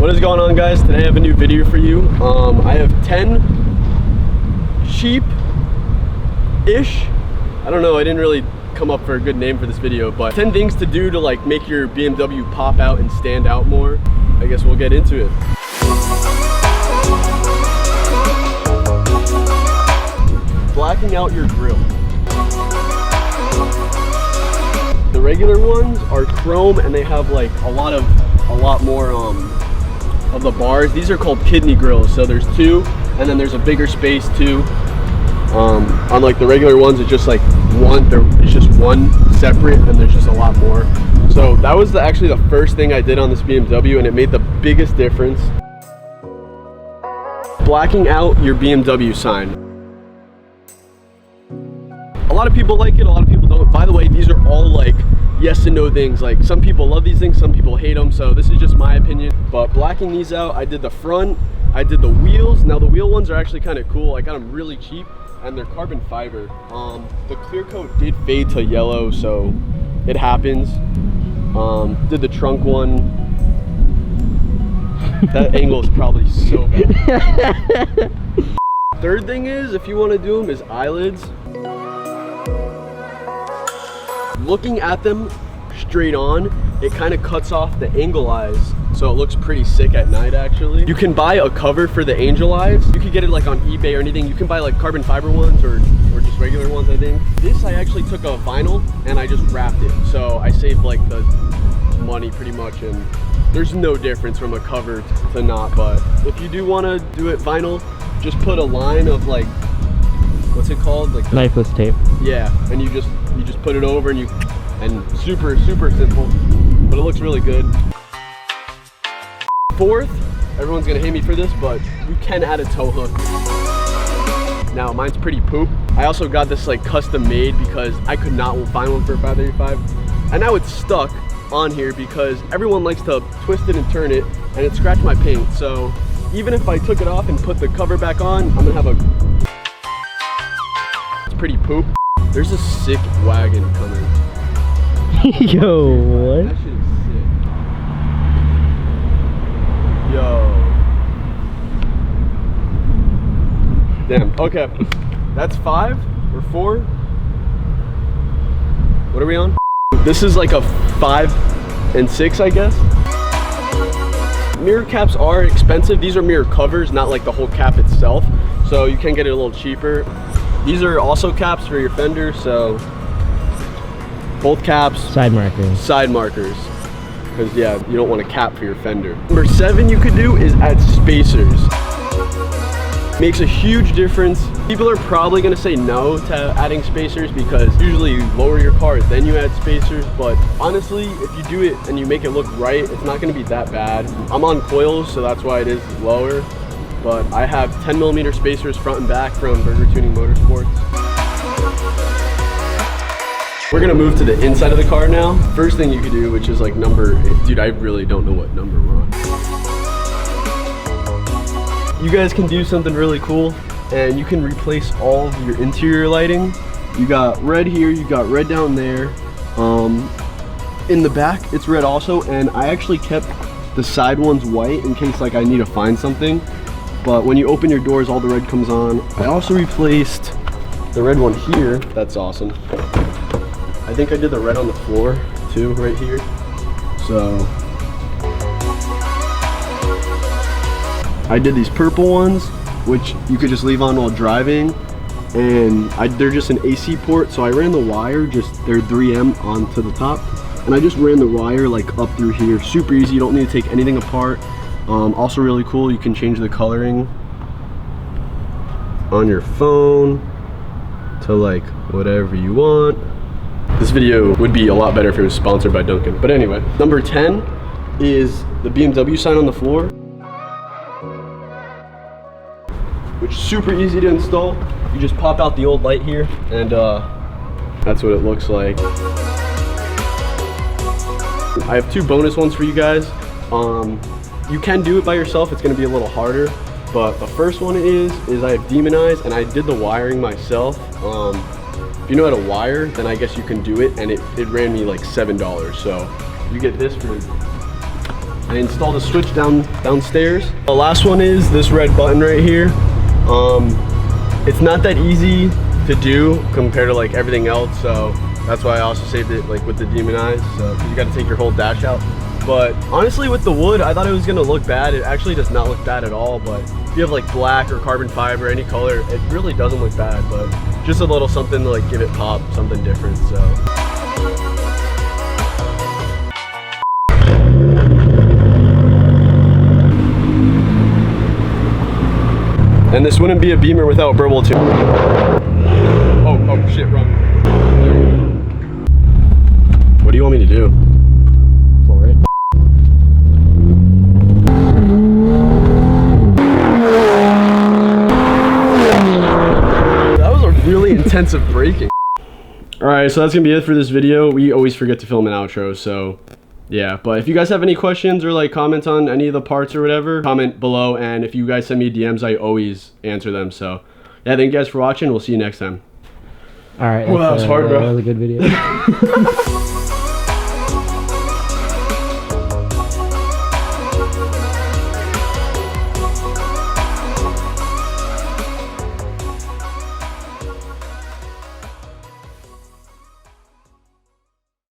What is going on, guys? Today I have a new video for you. I have 10 cheap-ish, I don't know, I didn't really come up for a good name for this video, but 10 things to do to like make your BMW pop out and stand out more. I guess we'll get into it. Blacking out your grille. The regular ones are chrome and they have like a lot more of the bars. These are called kidney grills, so there's two and then there's a bigger space too. Unlike the regular ones, it's just like one, it's just one separate and there's just a lot more. So that was actually the first thing I did on this BMW and it made the biggest difference. Blacking out your BMW sign. A lot of people like it, a lot of people don't. By the way, these are all like yes and no things. Like some people love these things, some people hate them. So this is just my opinion. But blacking these out, I did the front, I did the wheels. Now the wheel ones are actually kind of cool. I got them really cheap and they're carbon fiber. The clear coat did fade to yellow, so it happens. Did the trunk one. That angle is probably so bad. Third thing is, if you want to do them, is eyelids. Looking at them straight on, it kind of cuts off the angle eyes, so it looks pretty sick at night actually. You can buy a cover for the angel eyes. You could get it like on eBay or anything. You can buy like carbon fiber ones or just regular ones, I think. This I actually took a vinyl and I just wrapped it, so I saved like the money pretty much, and there's no difference from a cover to not. But if you do want to do it vinyl, just put a line of like, what's it called, like the knifeless tape. Yeah, and you just put it over and super simple, but it looks really good. Fourth, everyone's gonna hate me for this, but you can add a tow hook. Now mine's pretty poop. I also got this like custom made because I could not find one for a 535, and now it's stuck on here because everyone likes to twist it and turn it, and it scratched my paint. So even if I took it off and put the cover back on, I'm gonna have it's pretty poop. There's a sick wagon coming. Yo, what? That shit is sick. Yo. Damn, okay. That's 5 or 4. What are we on? This is like a 5 and 6, I guess. Mirror caps are expensive. These are mirror covers, not like the whole cap itself. So you can get it a little cheaper. These are also caps for your fender, so both caps. Side markers. Side markers. Because yeah, you don't want a cap for your fender. Number 7 you could do is add spacers. Makes a huge difference. People are probably gonna say no to adding spacers because usually you lower your car, then you add spacers. But honestly, if you do it and you make it look right, it's not gonna be that bad. I'm on coils, so that's why it is lower. But I have 10mm spacers front and back from Burger Tuning Motorsports. We're gonna move to the inside of the car now. First thing you could do, which is like dude, I really don't know what number we're on. You guys can do something really cool and you can replace all of your interior lighting. You got red here, you got red down there. In the back, it's red also, and I actually kept the side ones white in case like I need to find something. But when you open your doors, all the red comes on. I also replaced the red one here. That's awesome. I think I did the red on the floor too, right here. So I did these purple ones, which you could just leave on while driving. And they're just an AC port. So I ran the wire, they're 3M onto the top. And I just ran the wire like up through here. Super easy, you don't need to take anything apart. Also really cool, you can change the coloring on your phone to like whatever you want. This video would be a lot better if it was sponsored by Dunkin'. But anyway, number 10 is the BMW sign on the floor, which is super easy to install. You just pop out the old light here and that's what it looks like. I have 2 bonus ones for you guys. You can do it by yourself, it's gonna be a little harder, but the first one is I have demon eyes and I did the wiring myself. If you know how to wire, then I guess you can do it, and it ran me like $7. So you get this for I installed a switch downstairs. The last one is this red button right here. It's not that easy to do compared to like everything else, so that's why I also saved it like with the demon eyes. So 'cause you got to take your whole dash out. But honestly, with the wood, I thought it was gonna look bad. It actually does not look bad at all. But if you have like black or carbon fiber, any color, it really doesn't look bad. But just a little something to like give it pop, something different. So. And this wouldn't be a Beamer without burble too. Oh shit, wrong. What do you want me to do? For it. That was a really intensive braking. Alright, so that's gonna be it for this video. We always forget to film an outro, so yeah. But if you guys have any questions or like comments on any of the parts or whatever, comment below. And if you guys send me DMs, I always answer them. So yeah, thank you guys for watching. We'll see you next time. All right. Well, that was hard, bro. That was a good video.